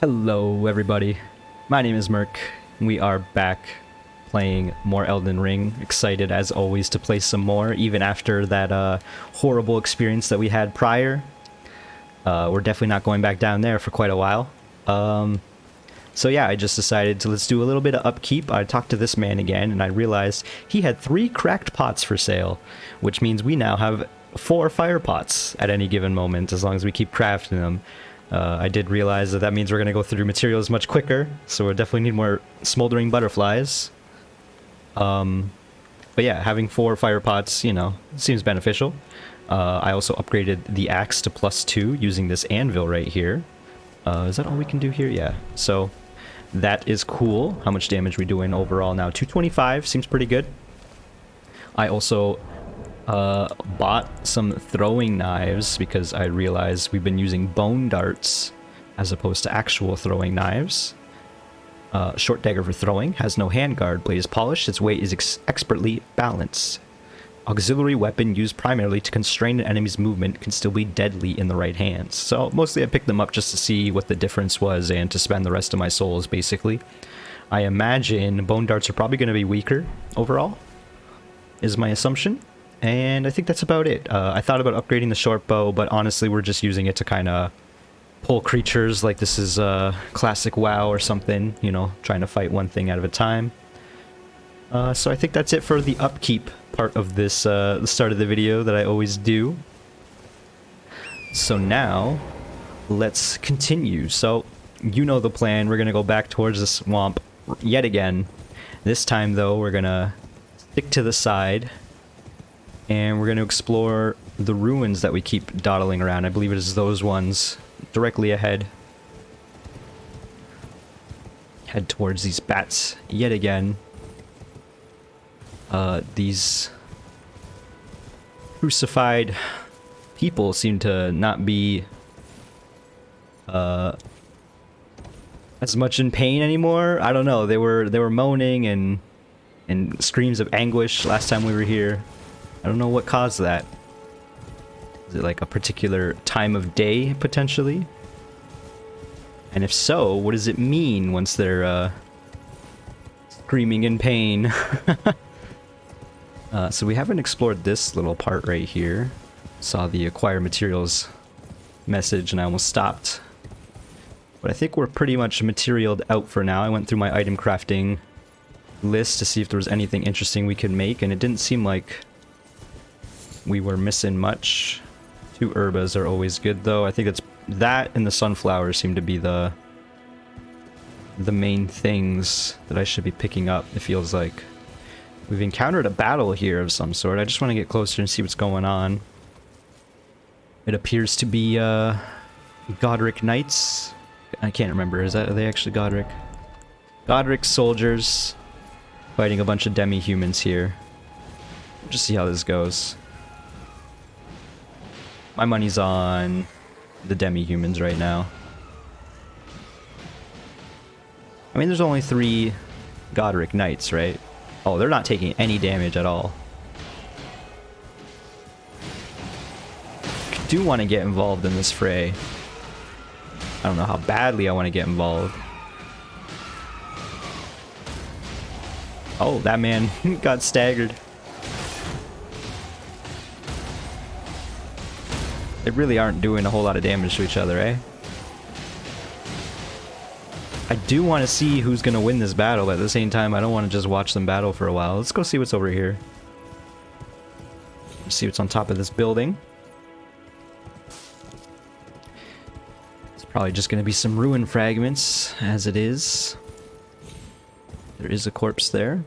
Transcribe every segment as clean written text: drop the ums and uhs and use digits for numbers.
Hello everybody, my name is Merc. We are back playing more Elden Ring. Excited as always to play some more, even after that horrible experience that we had prior. We're definitely not going back down there for quite a while. So yeah, I just decided to let's do a little bit of upkeep. I talked to this man again and I realized he had 3 cracked pots for sale, which means we now have 4 fire pots at any given moment as long as we keep crafting them. I did realize that means we're going to go through materials much quicker, so we'll definitely need more smoldering butterflies. But yeah, having 4 fire pots, you know, seems beneficial. I also upgraded the axe to +2 using this anvil right here. Is that all we can do here? Yeah, so that is cool. How much damage we doing overall now? 225, seems pretty good. I also bought some throwing knives because I realized we've been using bone darts as opposed to actual throwing knives. Short dagger for throwing, has no handguard, blade is polished, its weight is expertly balanced. Auxiliary weapon used primarily to constrain an enemy's movement can still be deadly in the right hands. So mostly I picked them up just to see what the difference was and to spend the rest of my souls basically. I imagine bone darts are probably going to be weaker overall, is my assumption. And I think that's about it. I thought about upgrading the short bow, but honestly we're just using it to kind of pull creatures like this is classic WoW or something, you know, trying to fight one thing out of a time. So I think that's it for the upkeep part of this, the start of the video that I always do. So now, let's continue. So, you know the plan, we're gonna go back towards the swamp yet again. This time though, we're gonna stick to the side. And we're going to explore the ruins that we keep dawdling around. I believe it is those ones directly ahead. Head towards these bats yet again. These crucified people seem to not be as much in pain anymore. I don't know. They were moaning and screams of anguish last time we were here. I don't know what caused that. Is it like a particular time of day, potentially? And if so, what does it mean once they're screaming in pain? So we haven't explored this little part right here. Saw the acquire materials message and I almost stopped. But I think we're pretty much materialed out for now. I went through my item crafting list to see if there was anything interesting we could make, and it didn't seem like we were missing much. 2 herbas are always good though. I think that and the sunflowers seem to be the main things that I should be picking up, it feels like. We've encountered a battle here of some sort. I just want to get closer and see what's going on. It appears to be Godric Knights. I can't remember. Are they actually Godric? Godric soldiers fighting a bunch of Demi humans here. Just see how this goes. My money's on the Demi humans right now. I mean, there's only 3 Godric Knights, right? Oh, they're not taking any damage at all. I do want to get involved in this fray. I don't know how badly I want to get involved. Oh, that man got staggered. They really aren't doing a whole lot of damage to each other, eh? I do want to see who's going to win this battle, but at the same time, I don't want to just watch them battle for a while. Let's go see what's over here. Let's see what's on top of this building. It's probably just going to be some ruin fragments, as it is. There is a corpse there.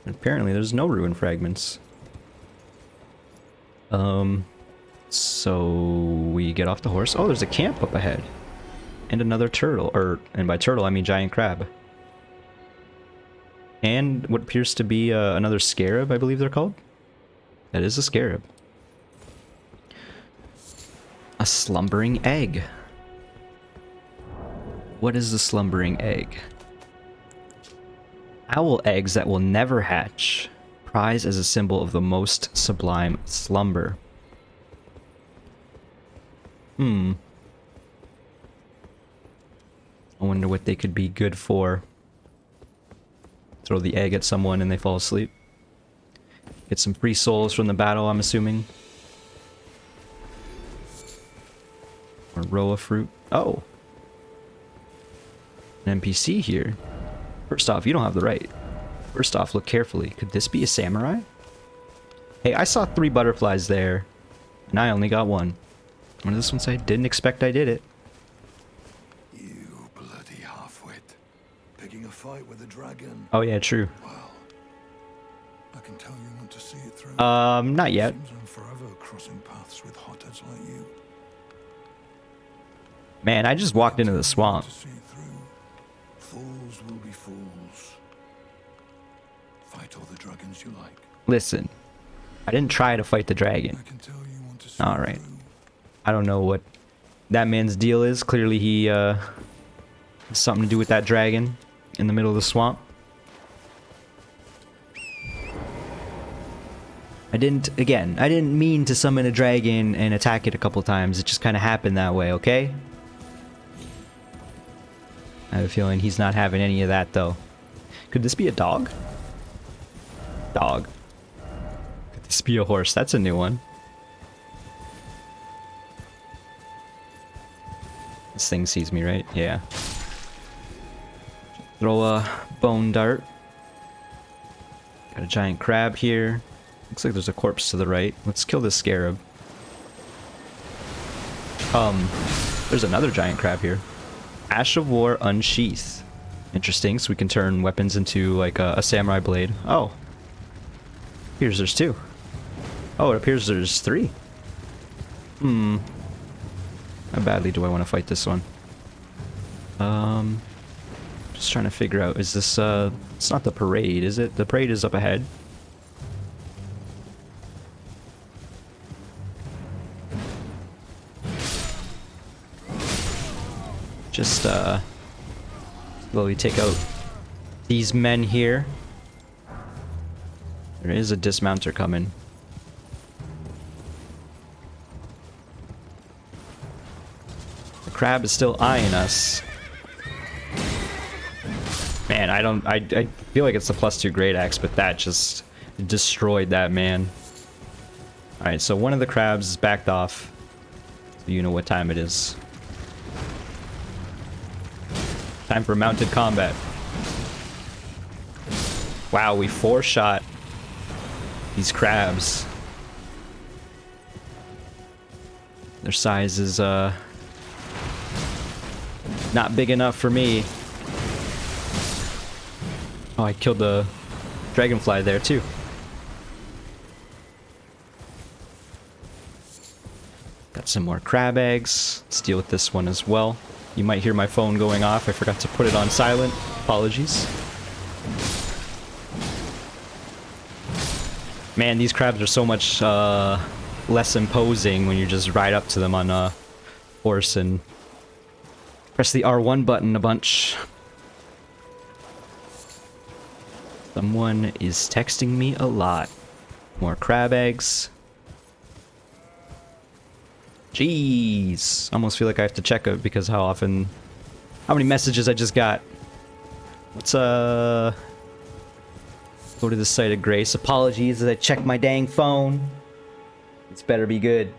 And apparently, there's no ruin fragments. So we get off the horse. Oh, there's a camp up ahead. And another turtle. And by turtle, I mean giant crab. And what appears to be another scarab, I believe they're called. That is a scarab. A slumbering egg. What is the slumbering egg? Owl eggs that will never hatch. Prize as a symbol of the most sublime slumber. I wonder what they could be good for. Throw the egg at someone and they fall asleep. Get some free souls from the battle, I'm assuming. Or Roa fruit. Oh! An NPC here. First off, you don't have the right. First off, look carefully. Could this be a samurai? Hey, I saw 3 butterflies there, and I only got 1. What does this one say? Didn't expect I did it. You bloody half-wit. Picking a fight with a dragon. Oh yeah, true. Well, I can tell you want to see it through. Not yet. Seems I'm forever crossing paths with hotheads like you. Man, I just walked into the swamp. To see it through. Fools will be fools. Fight all the dragons you like. Listen, I didn't try to fight the dragon. I can tell you want to see Alright. it through. I don't know what that man's deal is. Clearly he, has something to do with that dragon in the middle of the swamp. I didn't mean to summon a dragon and attack it a couple times. It just kind of happened that way, okay? I have a feeling he's not having any of that, though. Could this be a dog? Dog. Could this be a horse? That's a new one. This thing sees me, right? Yeah. Throw a bone dart. Got a giant crab here. Looks like there's a corpse to the right. Let's kill this scarab. There's another giant crab here. Ash of War Unsheath. Interesting, so we can turn weapons into like a samurai blade. Oh. Appears there's 2. Oh, it appears there's 3. How badly do I want to fight this one? Just trying to figure out, is this, it's not the parade, is it? The parade is up ahead. Just, slowly take out these men here. There is a dismounter coming. The crab is still eyeing us. Man, I feel like it's the +2 great axe, but that just destroyed that man. Alright, so one of the crabs is backed off. So you know what time it is. Time for mounted combat. Wow, we 4-shot these crabs. Their size is not big enough for me. Oh, I killed the dragonfly there too. Got some more crab eggs. Let's deal with this one as well. You might hear my phone going off. I forgot to put it on silent. Apologies. Man, these crabs are so much less imposing when you just ride up to them on a horse and press the R1 button a bunch. Someone is texting me a lot. More crab eggs. Jeez. I almost feel like I have to check it because how many messages I just got. Let's go to the site of grace. Apologies as I check my dang phone. It's better be good.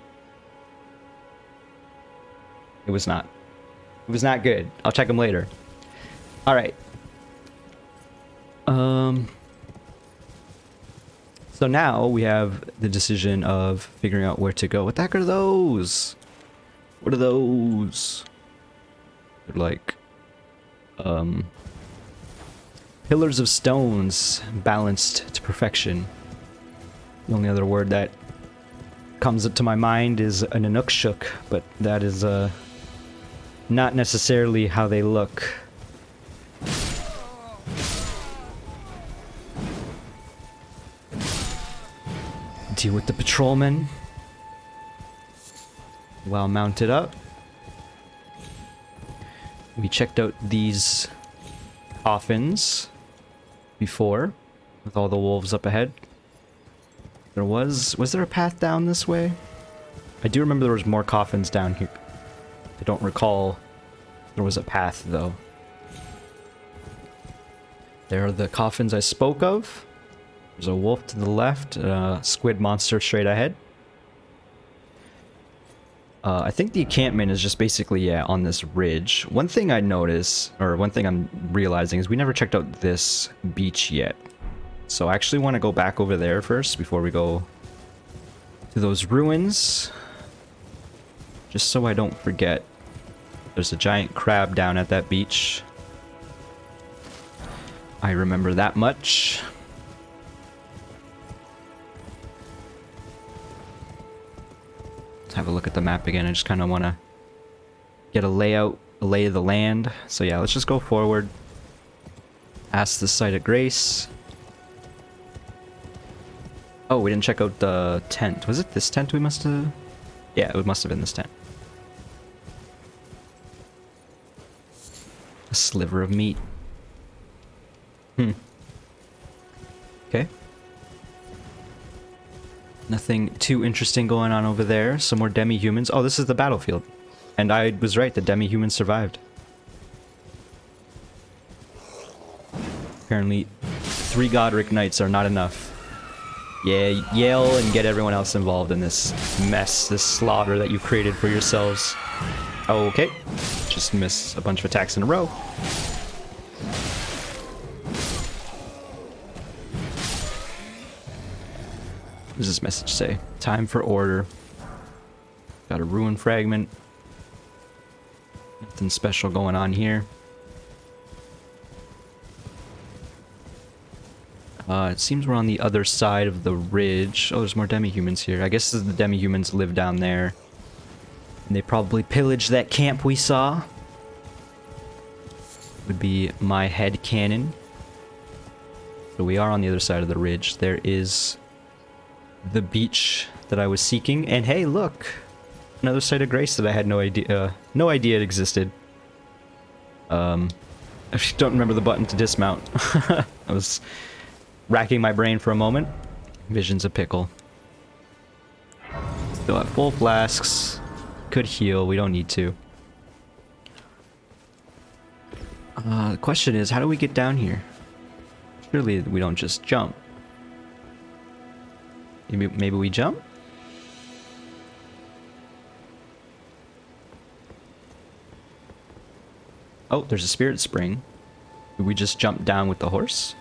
It was not. It was not good. I'll check them later. Alright. So now we have the decision of figuring out where to go. What the heck are those? What are those? They're like, pillars of stones balanced to perfection. The only other word that comes to my mind is an Anukshuk, but that is, not necessarily how they look. Deal with the patrolmen while mounted up. We checked out these coffins before with all the wolves up ahead. Was there a path down this way? I do remember there was more coffins down here. I don't recall there was a path though. There are the coffins I spoke of. There's a wolf to the left, a squid monster straight ahead. I think the encampment is just basically, yeah, on this ridge. One thing I notice, or one thing I'm realizing, is we never checked out this beach yet. So I actually want to go back over there first before we go to those ruins. Just so I don't forget. There's a giant crab down at that beach. I remember that much. Have a look at the map again. I just kind of want to get a lay of the land. So yeah, let's just go forward. Ask the site of grace. Oh, we didn't check out the tent. Was it this tent we must have? Yeah, it must have been this tent. A sliver of meat. Okay. Nothing too interesting going on over there. Some more demi-humans. Oh, this is the battlefield. And I was right, the demi-humans survived. Apparently, 3 Godric Knights are not enough. Yeah, yell and get everyone else involved in this mess, this slaughter that you created for yourselves. Oh, okay. Just missed a bunch of attacks in a row. What does this message say? Time for order. Got a ruin fragment. Nothing special going on here. It seems we're on the other side of the ridge. Oh, there's more demi-humans here. I guess the demi-humans live down there. And they probably pillaged that camp we saw. Would be my head canon. So we are on the other side of the ridge. There is the beach that I was seeking, and hey, look, another site of grace that I had no idea it existed. I don't remember the button to dismount. I was racking my brain for a moment. Visions of pickle. Still have full flasks. Could heal. We don't need to. The question is, how do we get down here? Surely we don't just jump. Maybe we jump? Oh, there's a spirit spring. Did we just jump down with the horse?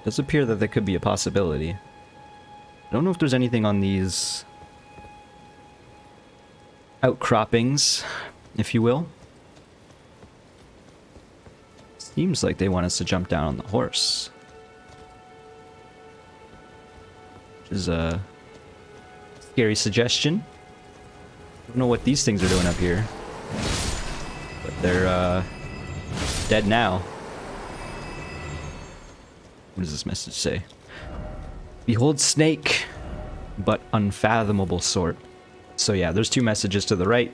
Does appear that there could be a possibility. I don't know if there's anything on these outcroppings, if you will. Seems like they want us to jump down on the horse. Which is a scary suggestion. Don't know what these things are doing up here. But they're dead now. What does this message say? Behold snake, but unfathomable sort. So yeah, there's 2 messages to the right.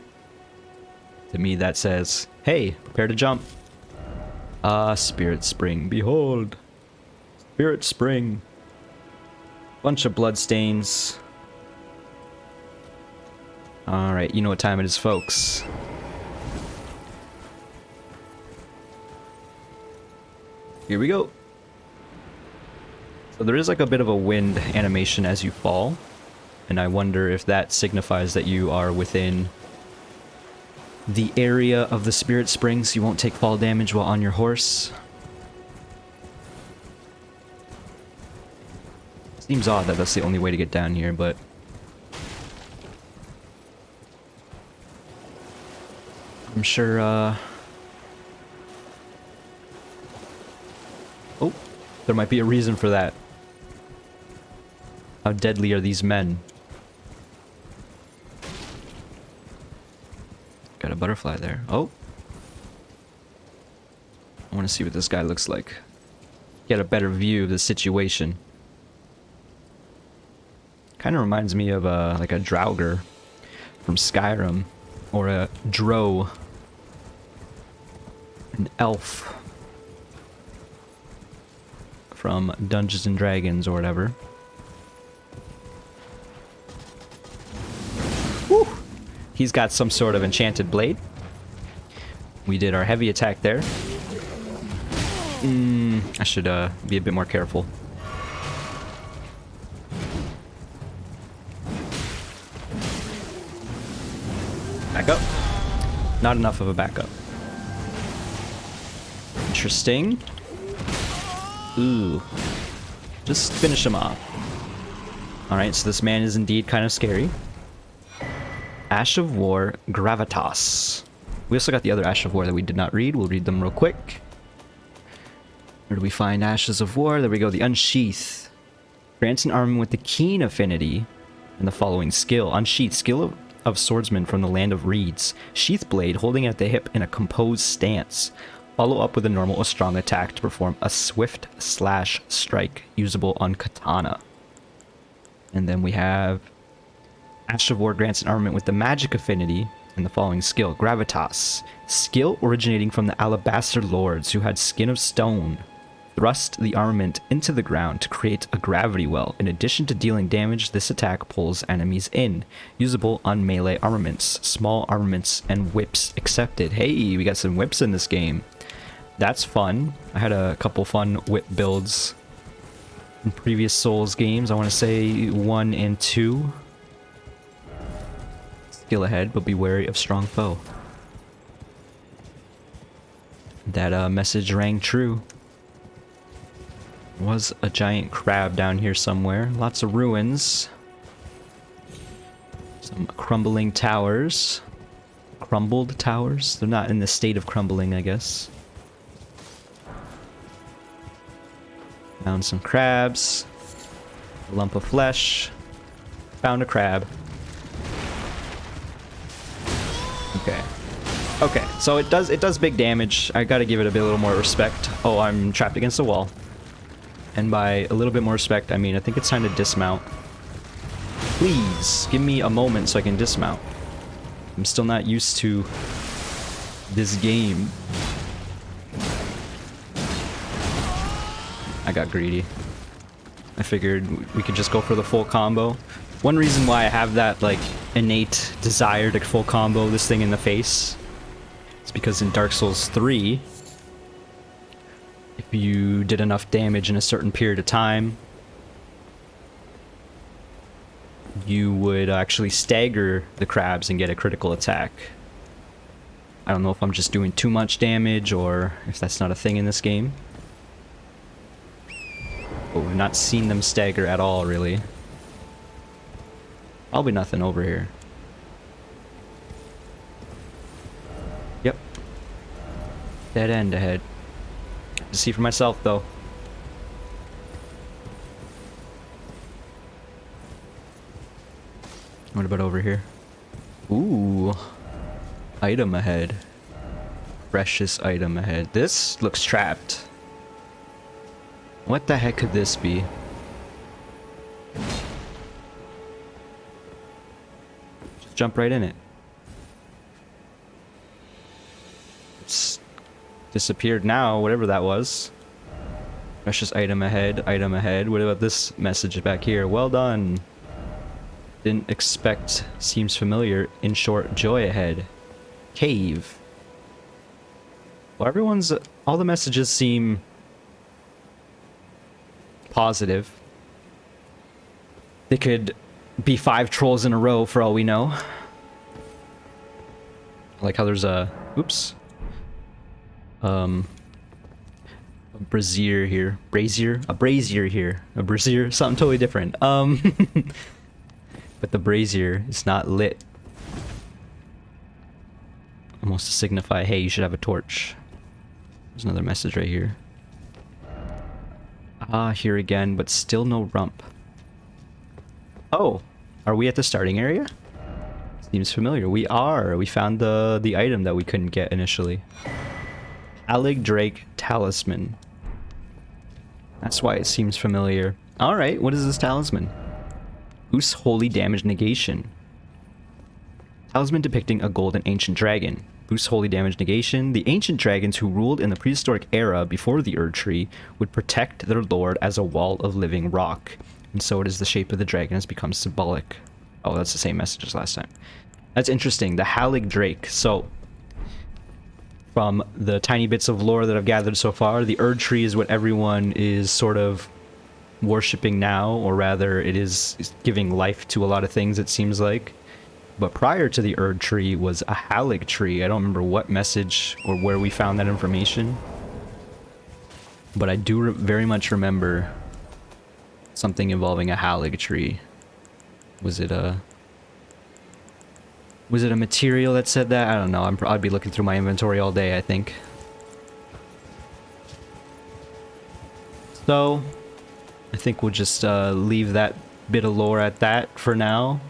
To me that says, hey, prepare to jump. Ah, spirit spring, behold. Spirit spring. Bunch of blood stains. Alright, you know what time it is, folks. Here we go. So there is like a bit of a wind animation as you fall. And I wonder if that signifies that you are within the area of the spirit spring, so you won't take fall damage while on your horse. Seems odd that that's the only way to get down here, but I'm sure, oh, there might be a reason for that. How deadly are these men? Got a butterfly there. Oh. I want to see what this guy looks like. Get a better view of the situation. Kind of reminds me of like a Draugr from Skyrim. Or a Drow. An elf. From Dungeons and Dragons or whatever. Whew. He's got some sort of enchanted blade. We did our heavy attack there. I should be a bit more careful. Back up. Not enough of a backup. Interesting. Ooh. Just finish him off. Alright, so this man is indeed kind of scary. Ash of War, Gravitas. We also got the other Ash of War that we did not read. We'll read them real quick. Where do we find Ashes of War? There we go. The Unsheath. Grants an armament with the Keen affinity and the following skill. Unsheath. Skill of swordsman from the land of reeds. Sheath blade holding at the hip in a composed stance. Follow up with a normal or strong attack to perform a swift slash strike usable on katana. And then we have Ash of War grants an armament with the magic affinity and the following skill. Gravitas. Skill originating from the Alabaster Lords who had skin of stone. Thrust the armament into the ground to create a gravity well. In addition to dealing damage, this attack pulls enemies in. Usable on melee armaments, small armaments, and whips accepted. Hey, we got some whips in this game. That's fun. I had a couple fun whip builds in previous Souls games. I want to say 1 and 2. Skill ahead, but be wary of strong foe. That message rang true. Was a giant crab down here somewhere. Lots of ruins. Some crumbling towers. Crumbled towers? They're not in the state of crumbling, I guess. Found some crabs. A lump of flesh. Found a crab. Okay. Okay, so it does big damage. I gotta give it a little more respect. Oh, I'm trapped against the wall. And by a little bit more respect, I mean I think it's time to dismount. Please, give me a moment so I can dismount. I'm still not used to this game. I got greedy. I figured we could just go for the full combo. One reason why I have that, like, innate desire to full combo this thing in the face is because in Dark Souls 3, if you did enough damage in a certain period of time, you would actually stagger the crabs and get a critical attack. I don't know if I'm just doing too much damage or if that's not a thing in this game. But we've not seen them stagger at all, really. Probably nothing over here. Yep. Dead end ahead. To see for myself, though. What about over here? Ooh. Item ahead. Precious item ahead. This looks trapped. What the heck could this be? Just jump right in it. It's disappeared now, whatever that was. Precious item ahead, item ahead. What about this message back here? Well done. Didn't expect, seems familiar. In short, joy ahead. Cave. Well, all the messages seem positive. They could be 5 trolls in a row for all we know. I like how there's a, oops. A brazier here. Brazier? A brazier here. A brazier? Something totally different. But the brazier is not lit. Almost to signify, hey, you should have a torch. There's another message right here. Ah, here again, but still no rump. Oh, are we at the starting area? Seems familiar. We are. We found the item that we couldn't get initially. Allig Drake Talisman. That's why it seems familiar. Alright, what is this talisman? Boosts holy damage negation. Talisman depicting a golden ancient dragon. Boosts holy damage negation. The ancient dragons who ruled in the prehistoric era before the Erd Tree would protect their lord as a wall of living rock. And so it is the shape of the dragon has become symbolic. Oh, that's the same message as last time. That's interesting. The Hallig Drake. So, from the tiny bits of lore that I've gathered so far, the Erd Tree is what everyone is sort of worshipping now, or rather it is giving life to a lot of things, it seems like. But prior to the Erd Tree was a Halig Tree. I don't remember what message or where we found that information, but I do very much remember something involving a Halig Tree. Was it a material that said that? I don't know. I'd be looking through my inventory all day, I think. So, I think we'll just leave that bit of lore at that for now.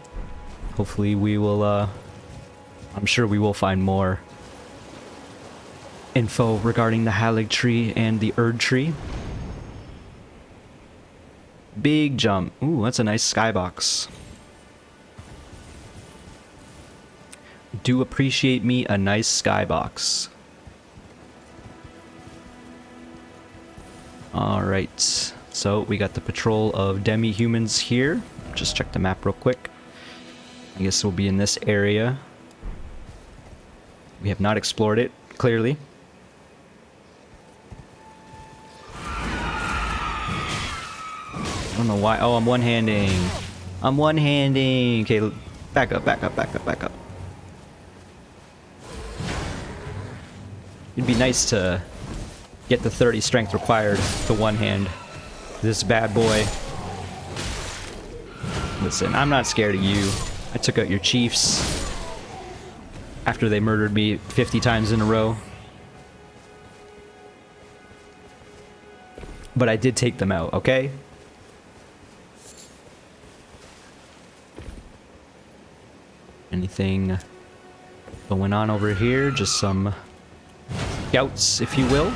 Hopefully we will, I'm sure we will find more info regarding the Halig Tree and the Erd Tree. Big jump. Ooh, that's a nice skybox. Do appreciate me a nice skybox. Alright, so we got the patrol of Demi humans here. Just check the map real quick. I guess we'll be in this area. We have not explored it, clearly. I don't know why. Oh, I'm one-handing. I'm one-handing. Okay, back up, back up, back up, back up. It'd be nice to get the 30 strength required to one-hand this bad boy. Listen, I'm not scared of you. I took out your chiefs after they murdered me 50 times in a row. But I did take them out, okay? Anything going on over here? Just some scouts, if you will.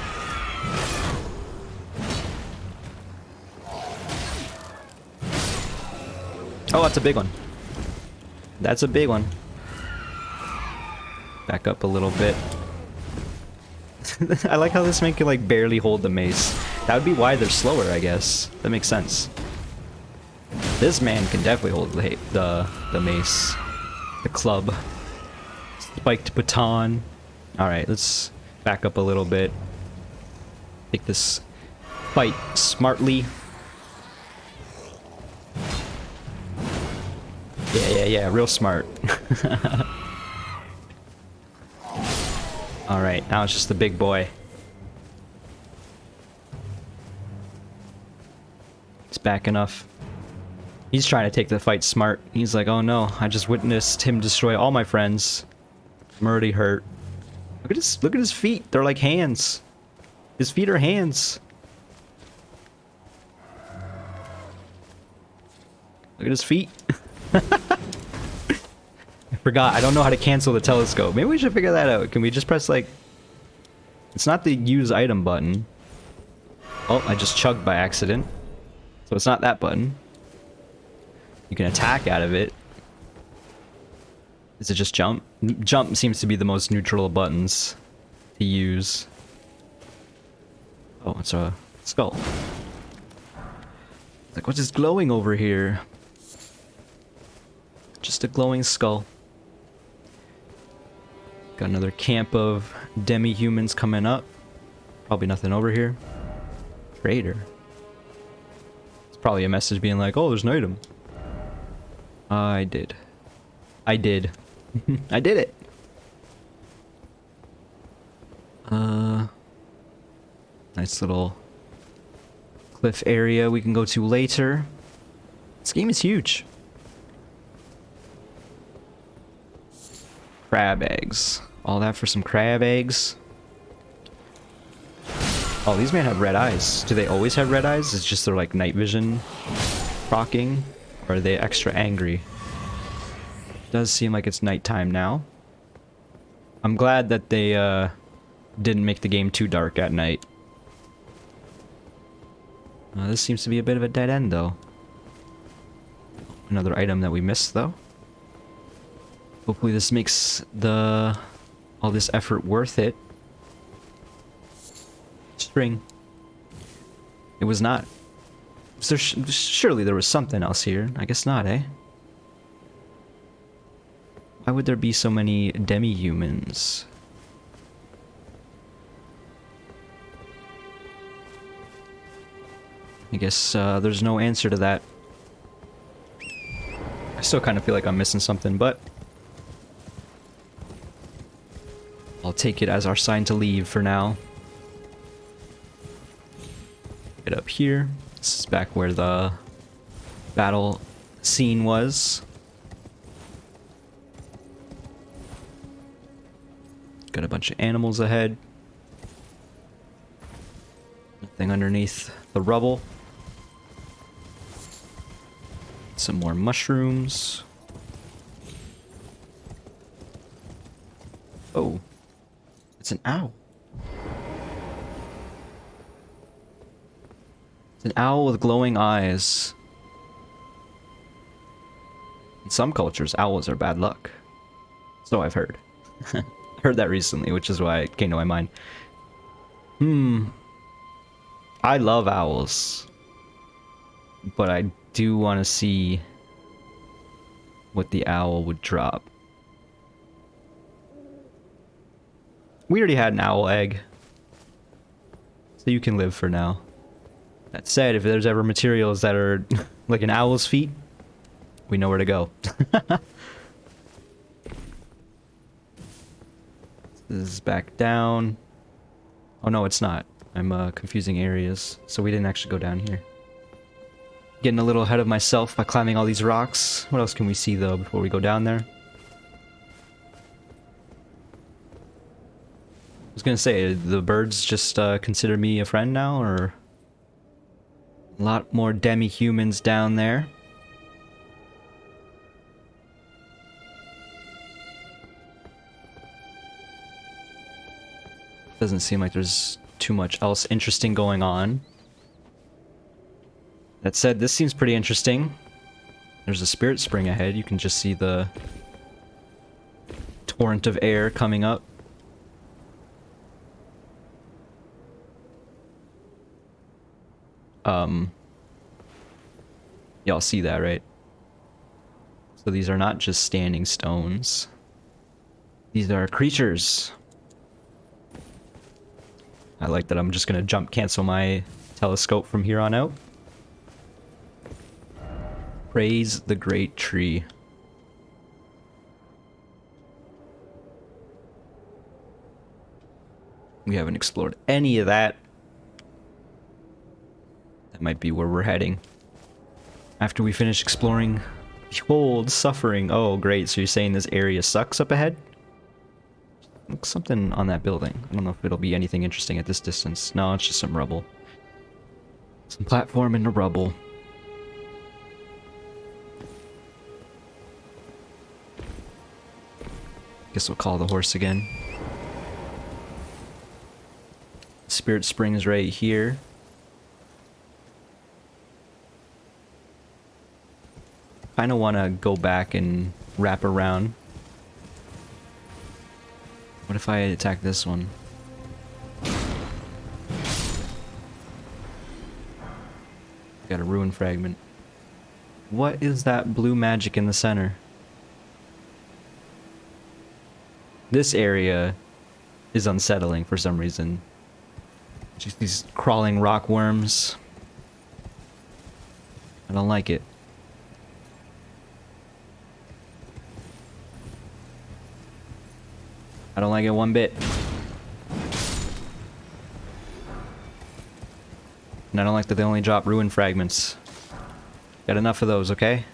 Oh, that's a big one. That's a big one. Back up a little bit. I like how this man can like barely hold the mace. That would be why they're slower, I guess. That makes sense. This man can definitely hold the mace. The club. Spiked baton. Alright, let's back up a little bit. Take this fight smartly. Yeah, real smart. Alright, now it's just the big boy. It's back enough. He's trying to take the fight smart. He's like, oh no, I just witnessed him destroy all my friends. I'm already hurt. Look at his feet. They're like hands. His feet are hands. Look at his feet. I forgot. I don't know how to cancel the telescope. Maybe we should figure that out. Can we just press like... It's not the use item button. Oh, I just chugged by accident. So it's not that button. You can attack out of it. Is it just jump? Jump seems to be the most neutral of buttons to use. Oh, it's a skull. Like, what's this glowing over here? Just a glowing skull. Got another camp of demi-humans coming up. Probably nothing over here. Trader. It's probably a message being like, oh, there's an item. I did. I did. I did it. Nice little cliff area we can go to later. This game is huge. Crab eggs. All that for some crab eggs. Oh, these men have red eyes. Do they always have red eyes? It's just their like night vision procking? Or are they extra angry? Does seem like it's nighttime now. I'm glad that they didn't make the game too dark at night. This seems to be a bit of a dead end though. Another item that we missed though. Hopefully this makes all this effort worth it. String. It was not. Surely there was something else here. I guess not, eh? Why would there be so many demi-humans? I guess there's no answer to that. I still kind of feel like I'm missing something, but I'll take it as our sign to leave for now. Get up here. This is back where the battle scene was. Got a bunch of animals ahead. Nothing underneath the rubble. Some more mushrooms. Oh, it's an owl. It's an owl with glowing eyes. In some cultures, owls are bad luck. So I've heard. Heard that recently, which is why it came to my mind. I love owls. But I do want to see what the owl would drop. We already had an owl egg. So you can live for now. That said, if there's ever materials that are like an owl's feet, we know where to go. This is back down. Oh no, it's not. I'm confusing areas. So we didn't actually go down here. Getting a little ahead of myself by climbing all these rocks. What else can we see though before we go down there? I was gonna say, the birds just consider me a friend now, or... A lot more Demi humans down there. Doesn't seem like there's too much else interesting going on. That said, this seems pretty interesting. There's a spirit spring ahead. You can just see the torrent of air coming up. Y'all see that, right? So these are not just standing stones. These are creatures. I like that I'm just gonna cancel my telescope from here on out. Praise the great tree. We haven't explored any of that. That might be where we're heading. After we finish exploring, behold, suffering. Oh, great. So you're saying this area sucks up ahead? Looks something on that building. I don't know if it'll be anything interesting at this distance. No, it's just some rubble. Some platform in the rubble. Guess we'll call the horse again. Spirit Springs right here. Kinda wanna go back and wrap around. What if I attack this one? Got a ruin fragment. What is that blue magic in the center? This area is unsettling for some reason. Just these crawling rock worms. I don't like it. I don't like it one bit. And I don't like that they only drop ruin fragments. Got enough of those, okay?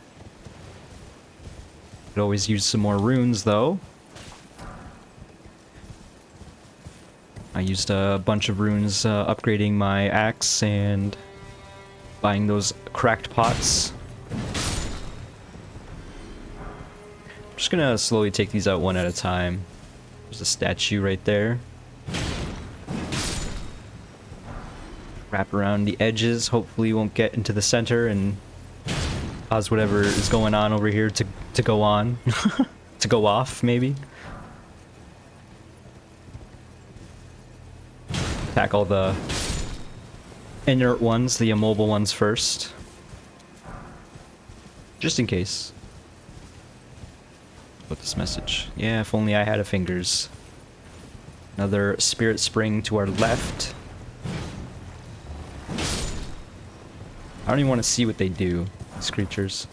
Could always use some more runes, though. I used a bunch of runes upgrading my axe and buying those cracked pots. I'm just gonna slowly take these out one at a time. There's a statue right there. Wrap around the edges. Hopefully won't get into the center and cause whatever is going on over here to go on. To go off, maybe. Attack all the inert ones, the immobile ones first. Just in case. Put this message. Yeah, if only I had a fingers. Another spirit spring to our left. I don't even want to see what they do, these creatures.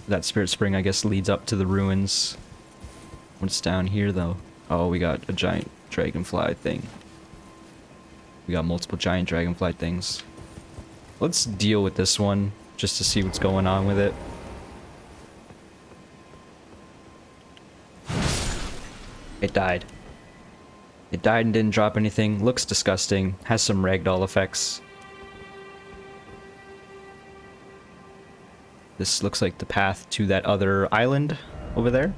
That spirit spring, I guess, leads up to the ruins. What's down here, though? Oh, we got a giant dragonfly thing. We got multiple giant dragonfly things. Let's deal with this one, just to see what's going on with it. It died. It died and didn't drop anything. Looks disgusting. Has some ragdoll effects. This looks like the path to that other island over there.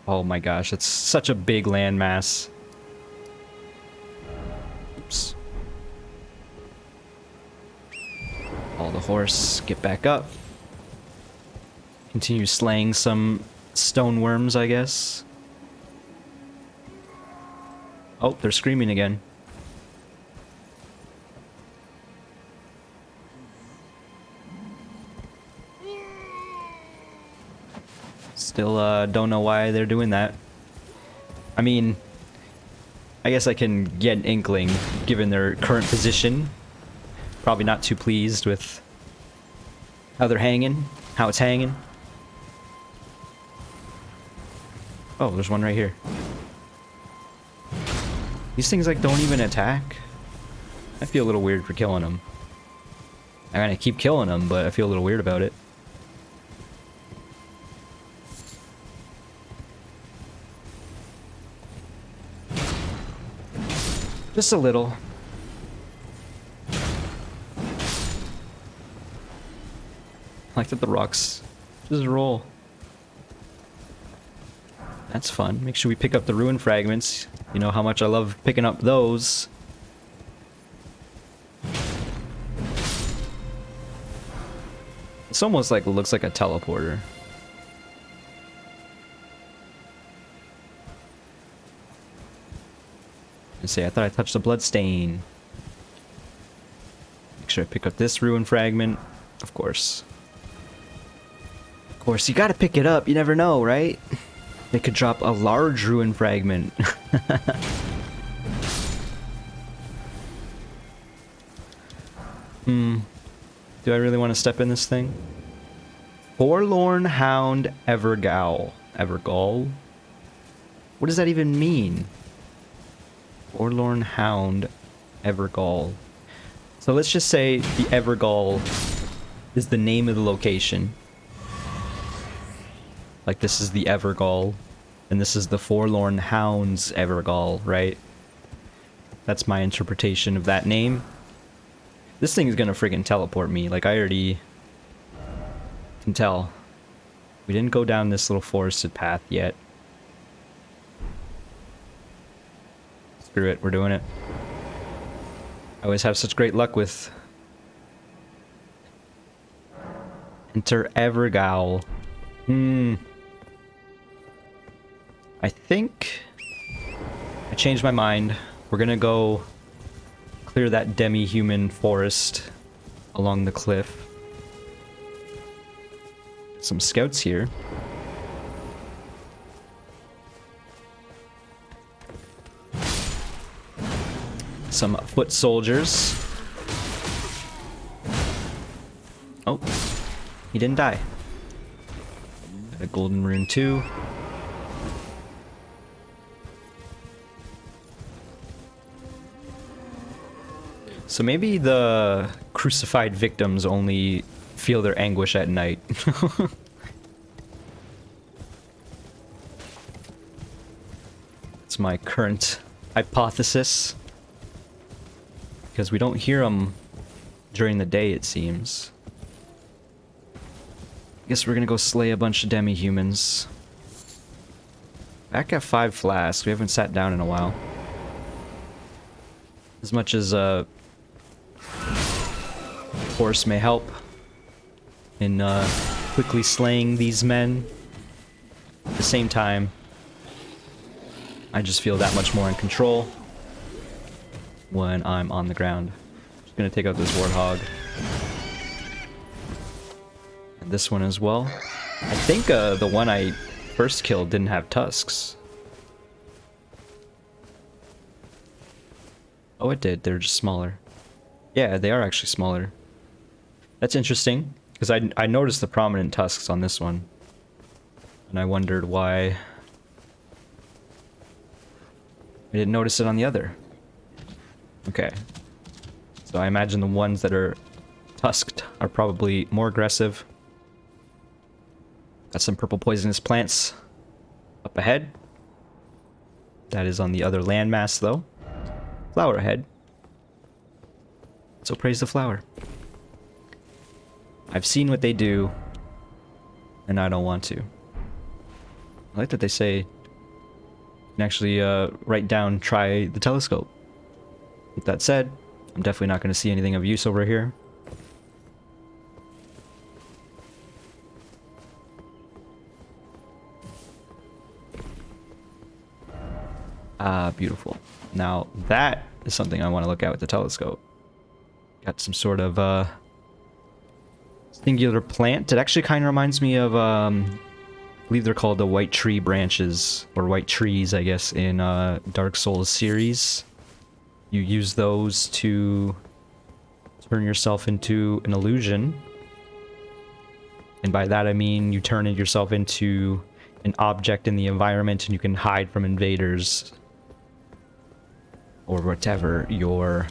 Oh my gosh, it's such a big landmass. Oops. All the horse, get back up. Continue slaying some stone worms, I guess. Oh, they're screaming again. Still don't know why they're doing that. I mean, I guess I can get an inkling given their current position. Probably not too pleased with how they're hanging, how it's hanging. Oh, there's one right here. These things like don't even attack. I feel a little weird for killing them. I'm gonna keep killing them, but I feel a little weird about it. Just a little. I like that the rocks just roll. That's fun. Make sure we pick up the ruin fragments. You know how much I love picking up those. It's almost like looks like a teleporter. I thought I touched the blood stain. Make sure I pick up this ruin fragment. Of course. Of course, you gotta pick it up. You never know, right? They could drop a large ruin fragment. Do I really want to step in this thing? Forlorn Hound Evergowl. Evergowl? What does that even mean? Forlorn Hound Evergowl. So let's just say the Evergowl is the name of the location. Like this is the Evergowl, and this is the Forlorn Hound's Evergowl, right? That's my interpretation of that name. This thing is gonna friggin' teleport me, like I already can tell. We didn't go down this little forested path yet. Screw it, we're doing it. I always have such great luck with Enter Evergowl. I think I changed my mind. We're gonna go clear that demi-human forest along the cliff. Some scouts here. Some foot soldiers. Oh, he didn't die. Got a golden rune too. So maybe the crucified victims only feel their anguish at night. It's my current hypothesis. Because we don't hear them during the day, it seems. I guess we're gonna go slay a bunch of demi-humans. Back at 5 flasks. We haven't sat down in a while. As much as horse may help in quickly slaying these men, at the same time, I just feel that much more in control when I'm on the ground. Just gonna take out this warthog. And this one as well. I think the one I first killed didn't have tusks. Oh, it did. They're just smaller. Yeah, they are actually smaller. That's interesting, because I noticed the prominent tusks on this one. And I wondered why I didn't notice it on the other. Okay. So I imagine the ones that are tusked are probably more aggressive. Got some purple poisonous plants up ahead. That is on the other landmass, though. Flower ahead. So praise the flower. I've seen what they do, and I don't want to. I like that they say you can actually write down, try the telescope. With that said, I'm definitely not going to see anything of use over here. Ah, beautiful. Now, that is something I want to look at with the telescope. Got some sort of singular plant. It actually kind of reminds me of, I believe they're called the white tree branches, or white trees, I guess, in Dark Souls series. You use those to turn yourself into an illusion. And by that I mean you turn yourself into an object in the environment and you can hide from invaders. Or whatever your...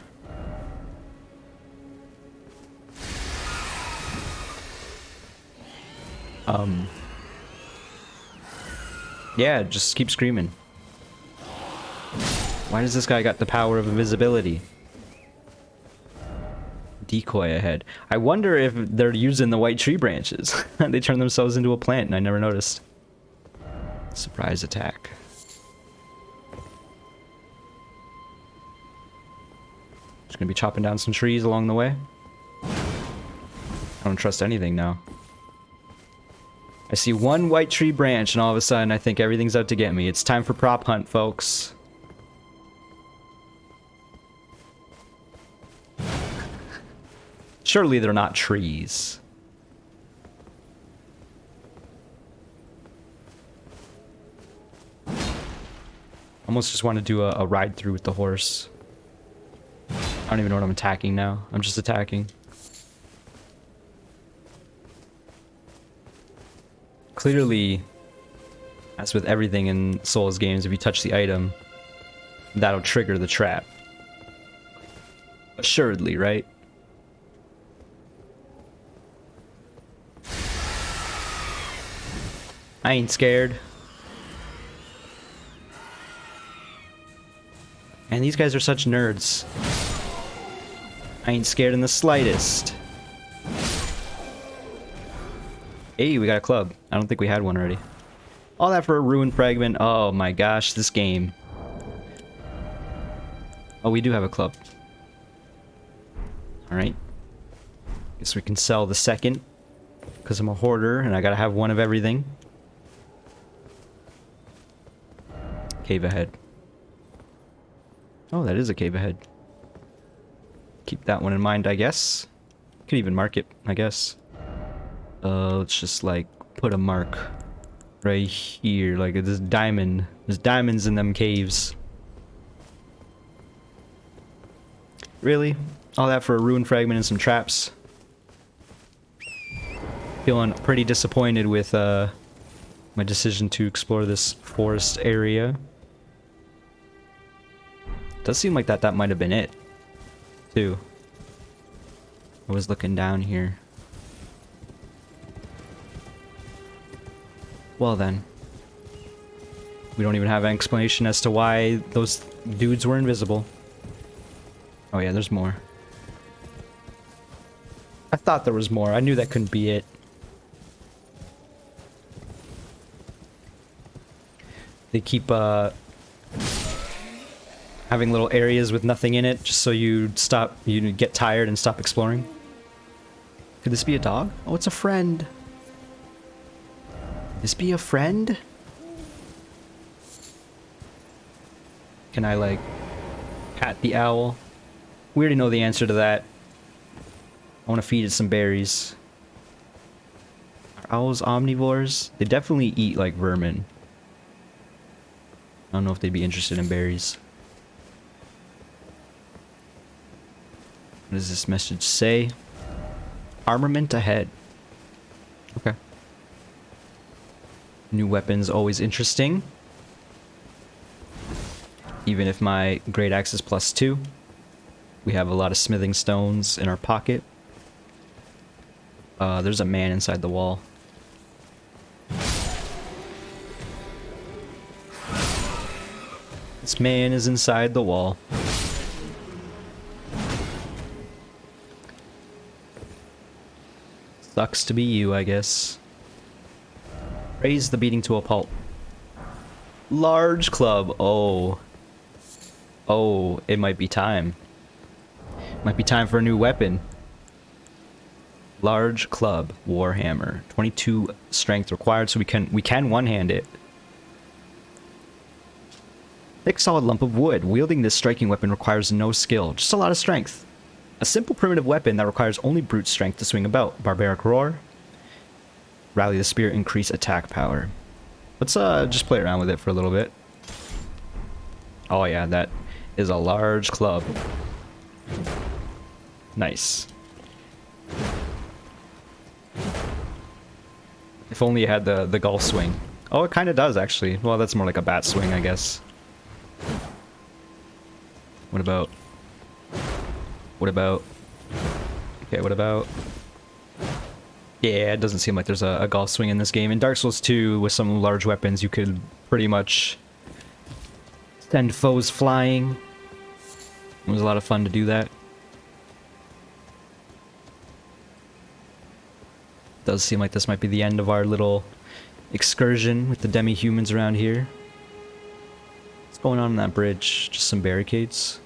Yeah, just keep screaming. Why does this guy got the power of invisibility? Decoy ahead. I wonder if they're using the white tree branches. They turn themselves into a plant and I never noticed. Surprise attack. Just gonna be chopping down some trees along the way. I don't trust anything now. I see one white tree branch and all of a sudden I think everything's out to get me. It's time for prop hunt, folks. Surely they're not trees. Almost just want to do a ride through with the horse. I don't even know what I'm attacking now. I'm just attacking. Clearly, as with everything in Souls games, if you touch the item, that'll trigger the trap. Assuredly, right? I ain't scared. And these guys are such nerds. I ain't scared in the slightest. Hey, we got a club. I don't think we had one already. All that for a ruined fragment. Oh my gosh, this game. Oh, we do have a club. Alright. Guess we can sell the second. Because I'm a hoarder and I gotta have one of everything. Cave ahead. Oh, that is a cave ahead. Keep that one in mind, I guess. Could even mark it, I guess. Let's just, like, put a mark right here. Like, this diamond. There's diamonds in them caves. Really? All that for a ruined fragment and some traps? Feeling pretty disappointed with, my decision to explore this forest area. Does seem like that might have been it, too. I was looking down here. Well then. We don't even have an explanation as to why those dudes were invisible. Oh yeah, there's more. I thought there was more. I knew that couldn't be it. They keep, having little areas with nothing in it, just so you get tired and stop exploring. Could this be a dog? Oh, it's a friend. Could this be a friend? Can I, like, pat the owl? We already know the answer to that. I want to feed it some berries. Are owls omnivores? They definitely eat, like, vermin. I don't know if they'd be interested in berries. does this message say? Armament ahead. Okay. New weapons always interesting. Even if my great axe is +2, we have a lot of smithing stones in our pocket. There's a man inside the wall. This man is inside the wall. Sucks to be you, I guess. Raise the beating to a pulp. Large club. Oh. Oh, it might be time. Might be time for a new weapon. Large club, warhammer. 22 strength required, so we can one-hand it. Thick solid lump of wood. Wielding this striking weapon requires no skill, just a lot of strength. A simple primitive weapon that requires only brute strength to swing about. Barbaric roar. Rally the spirit, increase attack power. Let's just play around with it for a little bit. Oh yeah, that is a large club. Nice. If only it had the golf swing. Oh, it kind of does actually. Well, that's more like a bat swing, I guess. What about? What about? Okay, what about? Yeah, it doesn't seem like there's a golf swing in this game. In Dark Souls 2, with some large weapons, you could pretty much send foes flying. It was a lot of fun to do that. Does seem like this might be the end of our little excursion with the demi-humans around here. What's going on that bridge? Just some barricades.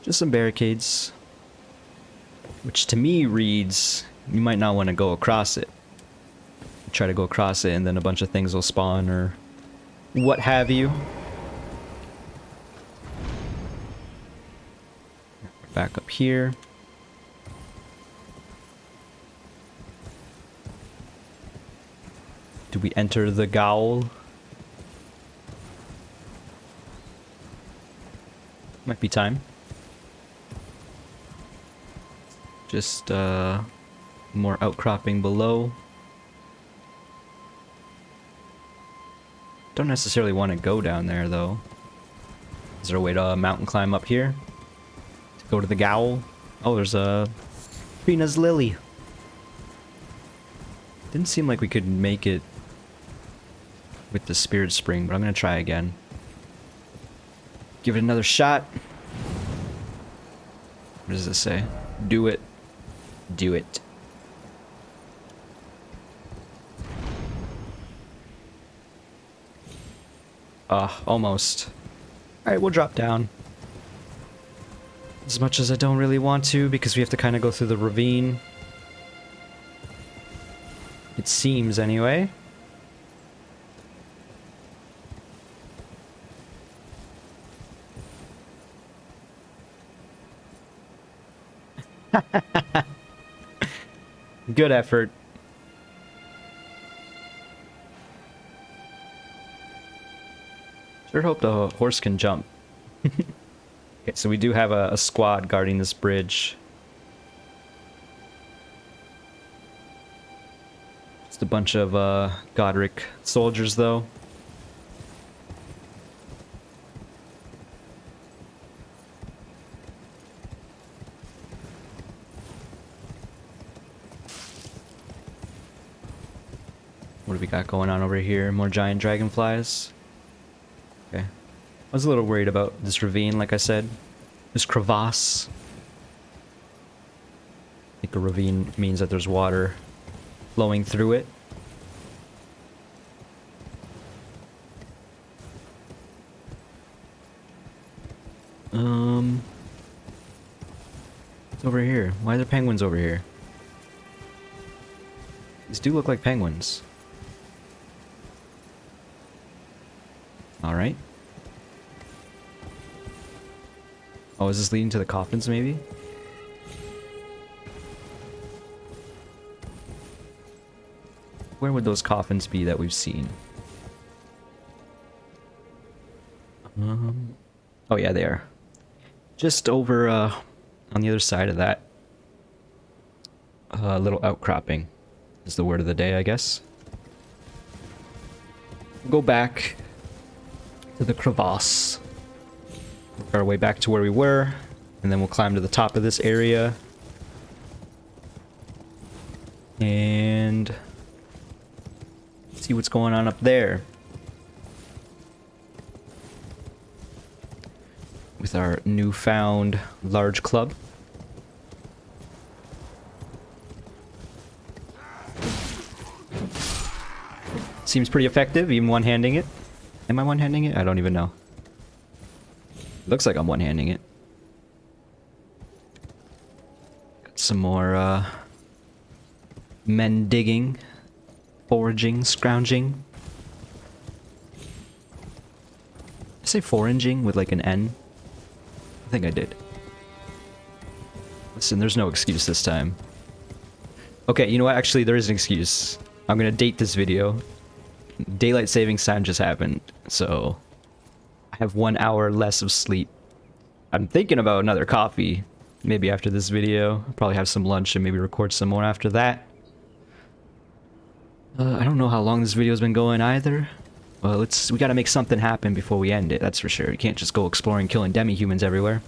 Just some barricades. Which to me reads, you might not want to go across it. Try to go across it and then a bunch of things will spawn or what have you. Back up here. Do we enter the Gowl? Might be time. Just more outcropping below. Don't necessarily want to go down there though. Is there a way to mountain climb up here? To go to the Gowl? Oh, there's a Trina's Lily. Didn't seem like we could make it with the Spirit Spring, but I'm gonna try again. Give it another shot. What does this say? Do it. Do it. Almost. Alright, we'll drop down. As much as I don't really want to, because we have to kind of go through the ravine. It seems, anyway. Good effort. Sure hope the horse can jump. Okay, so we do have a squad guarding this bridge. Just a bunch of Godric soldiers, though. What do we got going on over here? More giant dragonflies. Okay. I was a little worried about this ravine, like I said. This crevasse. I think a ravine means that there's water flowing through it. What's over here? Why are there penguins over here? These do look like penguins. Alright. Oh, is this leading to the coffins, maybe? Where would those coffins be that we've seen? Oh yeah, they are. Just over, on the other side of that A little outcropping is the word of the day, I guess. We'll go back to the crevasse. Work our way back to where we were, and then we'll climb to the top of this area. And see what's going on up there. With our newfound large club. Seems pretty effective, even one-handing it. Am I one-handing it? I don't even know. Looks like I'm one-handing it. Got some more, men digging, foraging, scrounging. I say foraging with like an N? I think I did. Listen, there's no excuse this time. Okay, you know what? Actually, there is an excuse. I'm gonna date this video. Daylight savings time just happened, so I have 1 hour less of sleep. I'm thinking about another coffee, maybe after this video. I'll probably have some lunch and maybe record some more after that. I don't know how long this video's been going either. Well, we gotta make something happen before we end it, that's for sure. You can't just go exploring, killing demi-humans everywhere.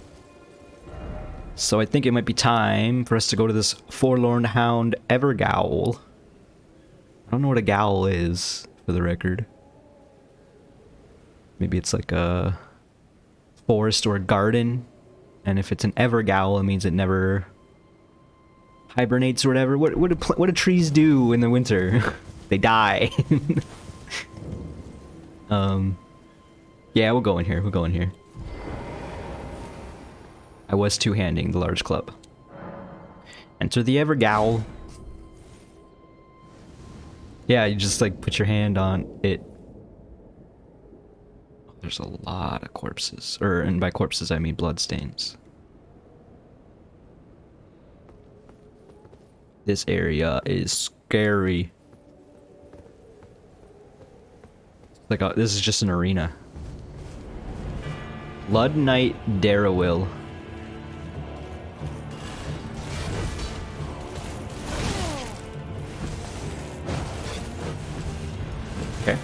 So I think it might be time for us to go to this forlorn hound Evergowl. I don't know what a gowl is, for the record. Maybe it's like a forest or a garden. And if it's an Evergowl, it means it never hibernates or whatever. What do trees do in the winter? They die. Yeah, we'll go in here. We'll go in here. I was two-handing the large club. Enter the Evergowl. Yeah, you just like put your hand on it. There's a lot of corpses. And by corpses I mean bloodstains. This area is scary. Like this is just an arena. Blood Knight Darrowil. Okay.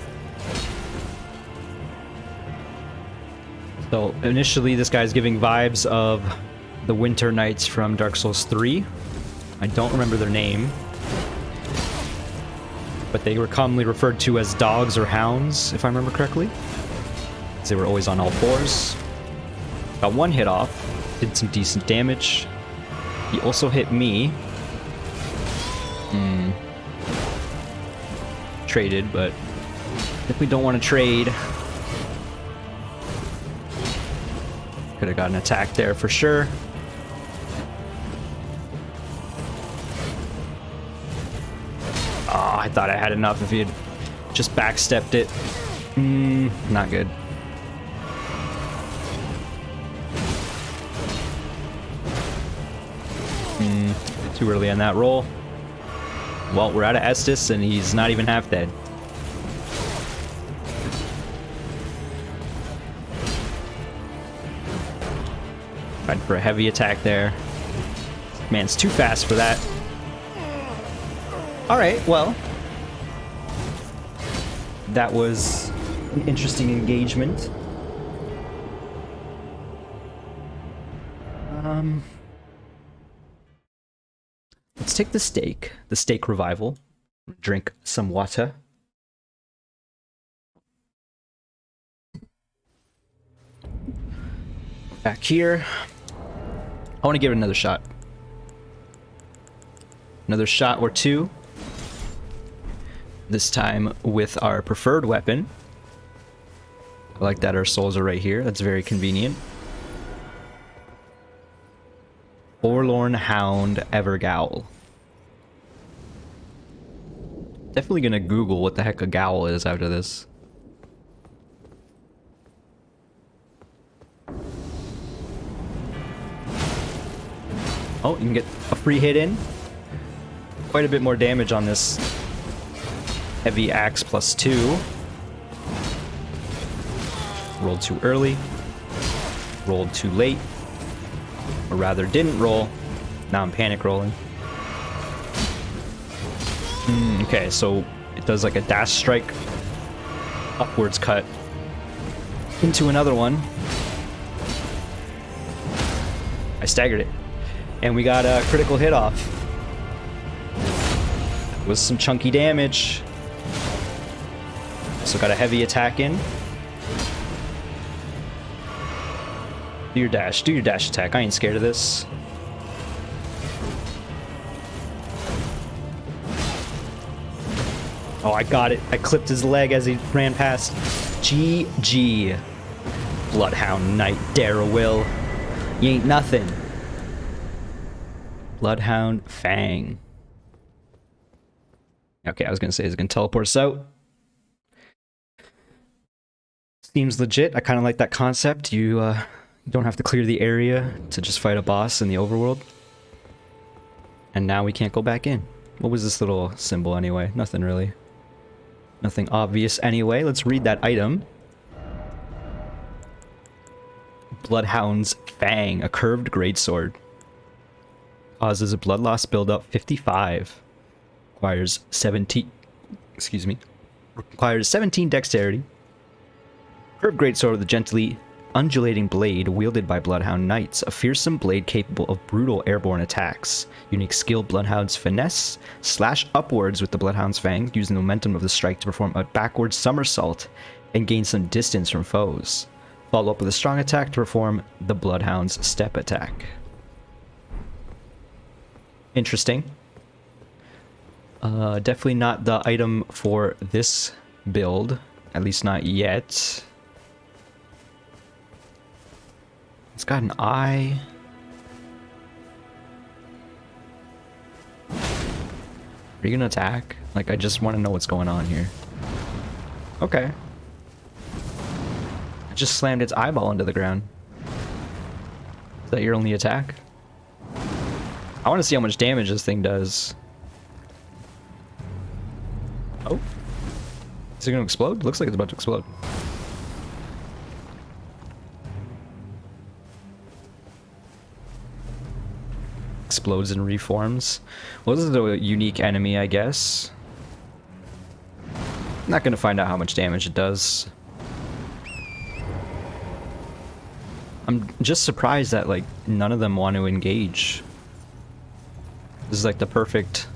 So initially this guy's giving vibes of the Winter Knights from Dark Souls 3. I don't remember their name. But they were commonly referred to as dogs or hounds, if I remember correctly. They were always on all fours. Got one hit off, did some decent damage. He also hit me. Traded, but definitely don't want to trade. Could have got an attack there for sure. Oh, I thought I had enough if he had just backstepped it. Not good. Too early on that roll. Well, we're out of Estus and he's not even half dead. Tried for a heavy attack there. Man's too fast for that. Alright, well. That was an interesting engagement. Let's take the steak revival. Drink some water. Back here. I want to give it another shot. Another shot or two. This time with our preferred weapon. I like that our souls are right here. That's very convenient. Forlorn Hound Evergowl. Definitely gonna Google what the heck a gowl is after this. Oh, you can get a free hit in. Quite a bit more damage on this heavy axe +2. Rolled too early. Rolled too late. Or rather, didn't roll. Now I'm panic rolling. Okay, so it does like a dash strike, upwards cut into another one. I staggered it. And we got a critical hit off. With some chunky damage. Also got a heavy attack in. Do your dash attack. I ain't scared of this. Oh, I got it. I clipped his leg as he ran past. GG. Bloodhound Knight Darrowwill. You ain't nothing. Bloodhound Fang. Okay, I was gonna say, is it gonna teleport us out? Seems legit. I kind of like that concept. You don't have to clear the area to just fight a boss in the overworld. And now we can't go back in. What was this little symbol anyway? Nothing really. Nothing obvious anyway. Let's read that item. Bloodhound's Fang, a curved greatsword. Causes a blood loss buildup 55. Requires 17. Excuse me. Requires 17 dexterity. Curved greatsword with a gently undulating blade wielded by Bloodhound Knights. A fearsome blade capable of brutal airborne attacks. Unique skill Bloodhound's Finesse. Slash upwards with the Bloodhound's Fang, using the momentum of the strike to perform a backward somersault and gain some distance from foes. Follow up with a strong attack to perform the Bloodhound's Step attack. Interesting. Definitely not the item for this build. At least not yet. It's got an eye. Are you gonna attack? Like, I just want to know what's going on here. Okay. I just slammed its eyeball into the ground. Is that your only attack? I want to see how much damage this thing does. Oh. Is it gonna explode? Looks like it's about to explode. Explodes and reforms. Well, this is a unique enemy, I guess. I'm not gonna find out how much damage it does. I'm just surprised that, like, none of them want to engage. This is like the perfect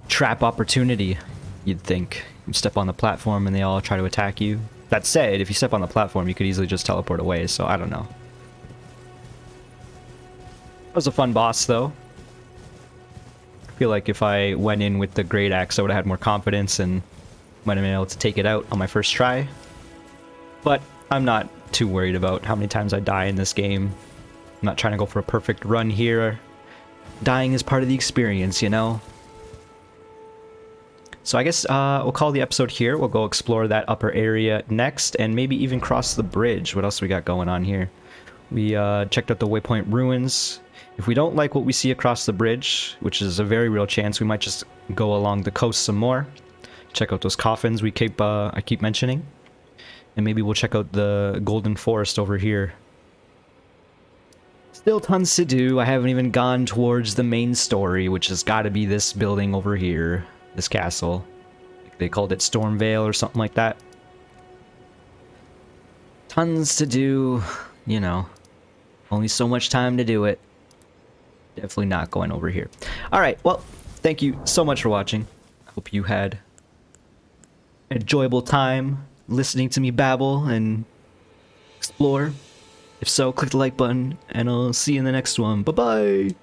trap opportunity, you'd think. You step on the platform and they all try to attack you. That said, if you step on the platform, you could easily just teleport away, so I don't know. That was a fun boss, though. I feel like if I went in with the Great Axe, I would have had more confidence and might have been able to take it out on my first try. But I'm not too worried about how many times I die in this game. I'm not trying to go for a perfect run here. Dying is part of the experience, you know? So I guess we'll call the episode here. We'll go explore that upper area next, and maybe even cross the bridge. What else we got going on here? We checked out the Waypoint Ruins. If we don't like what we see across the bridge, which is a very real chance, we might just go along the coast some more. Check out those coffins I keep mentioning. And maybe we'll check out the Golden Forest over here. Still tons to do. I haven't even gone towards the main story, which has got to be this building over here. This castle. They called it Stormvale or something like that. Tons to do, you know. Only so much time to do it. Definitely not going over here. Alright, well, thank you so much for watching. I hope you had an enjoyable time listening to me babble and explore. If so, click the like button, and I'll see you in the next one. Bye-bye!